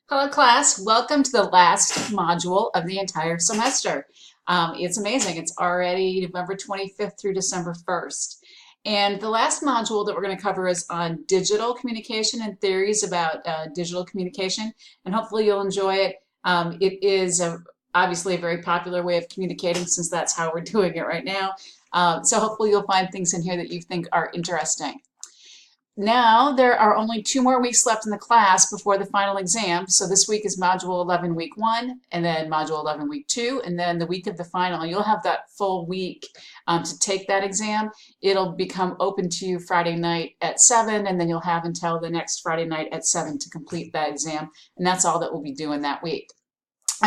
Hello class, welcome to the last module of the entire semester. It's amazing, it's already November 25th through December 1st. And the last module that we're going to cover is on digital communication and theories about digital communication, and hopefully you'll enjoy it. It is obviously a very popular way of communicating since that's how we're doing it right now. So hopefully you'll find things in here that you think are interesting. Now there are only 2 more weeks left in the class before the final exam. So this week is Module 11 Week 1, and then Module 11 Week 2, and then the week of the final. You'll have that full week to take that exam. It'll become open to you Friday night at 7, and then you'll have until the next Friday night at 7 to complete that exam. And that's all that we'll be doing that week.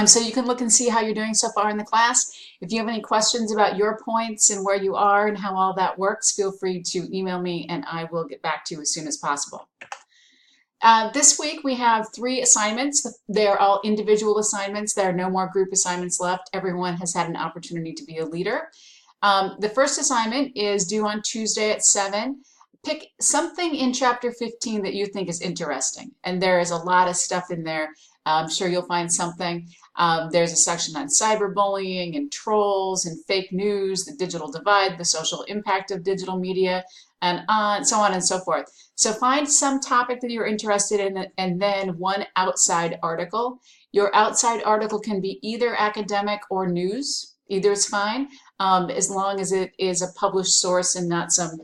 So you can look and see how you're doing so far in the class. If you have any questions about your points and where you are and how all that works, feel free to email me and I will get back to you as soon as possible. This week we have 3 assignments. They're all individual assignments. There are no more group assignments left. Everyone has had an opportunity to be a leader. The first assignment is due on Tuesday at 7. Pick something in chapter 15 that you think is interesting. And there is a lot of stuff in there. I'm sure you'll find something. There's a section on cyberbullying and trolls and fake news, the digital divide, the social impact of digital media, and so on and so forth. So find some topic that you're interested in and then one outside article. Your outside article can be either academic or news. Either is fine, as long as it is a published source and not some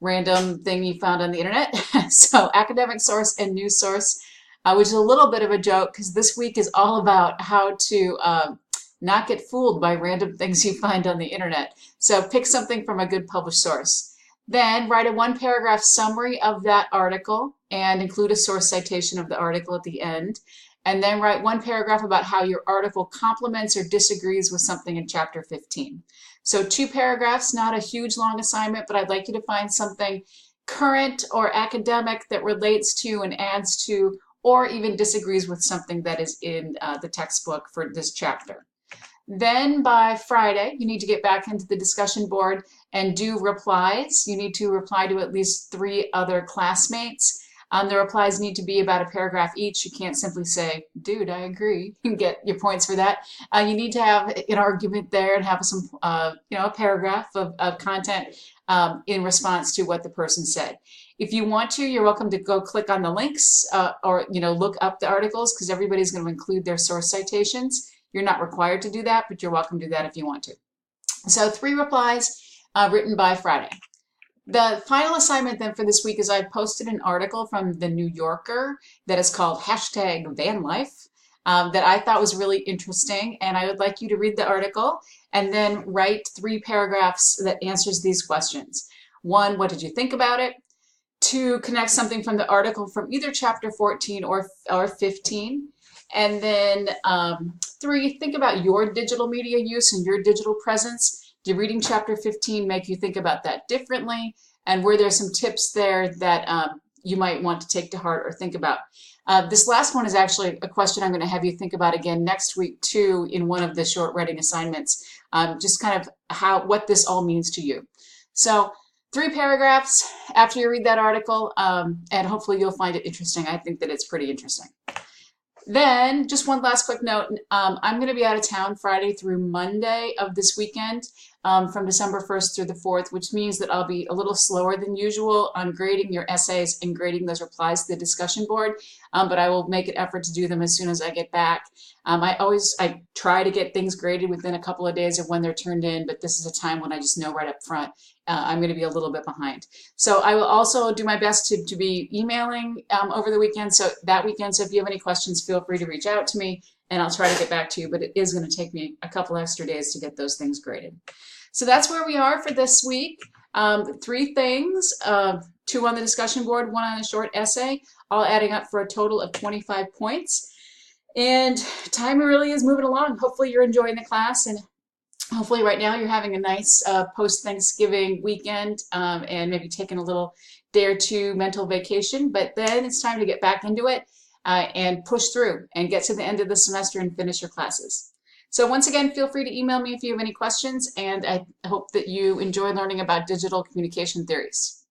random thing you found on the internet. So academic source and news source. Which is a little bit of a joke because this week is all about how to not get fooled by random things you find on the internet. So pick something from a good published source. Then write a 1-paragraph summary of that article and include a source citation of the article at the end. And then write 1 paragraph about how your article complements or disagrees with something in chapter 15. So 2 paragraphs, not a huge long assignment, but I'd like you to find something current or academic that relates to and adds to or even disagrees with something that is in the textbook for this chapter. Then by Friday, you need to get back into the discussion board and do replies. You need to reply to at least 3 other classmates. The replies need to be about a paragraph each. You can't simply say, dude, I agree, and get your points for that. You need to have an argument there and have some, a paragraph of content in response to what the person said. If you want to, you're welcome to go click on the links or look up the articles because everybody's going to include their source citations. You're not required to do that, but you're welcome to do that if you want to. So 3 replies written by Friday. The final assignment then for this week is I posted an article from the New Yorker that is called #VanLife that I thought was really interesting, and I would like you to read the article and then write 3 paragraphs that answers these questions. 1, what did you think about it? 2, connect something from the article from either chapter 14 or 15. And then 3, think about your digital media use and your digital presence. Did reading chapter 15 make you think about that differently? And were there some tips there that you might want to take to heart or think about? This last one is actually a question I'm going to have you think about again next week too in one of the short writing assignments, just kind of what this all means to you. So 3 paragraphs after you read that article, and hopefully you'll find it interesting. I think that it's pretty interesting. Then, just one last quick note, I'm going to be out of town Friday through Monday of this weekend, from December 1st through the 4th, which means that I'll be a little slower than usual on grading your essays and grading those replies to the discussion board, but I will make an effort to do them as soon as I get back. I try to get things graded within a couple of days of when they're turned in, but this is a time when I just know right up front I'm going to be a little bit behind. So I will also do my best to be emailing over the weekend. So if you have any questions, feel free to reach out to me and I'll try to get back to you, but it is going to take me a couple extra days to get those things graded. So that's where we are for this week. 3 things, 2 on the discussion board, 1 on a short essay, all adding up for a total of 25 points. And time really is moving along. Hopefully you're enjoying the class, and hopefully right now you're having a nice post-Thanksgiving weekend and maybe taking a little day or 2 mental vacation. But then it's time to get back into it and push through and get to the end of the semester and finish your classes. So once again, feel free to email me if you have any questions, and I hope that you enjoy learning about digital communication theories.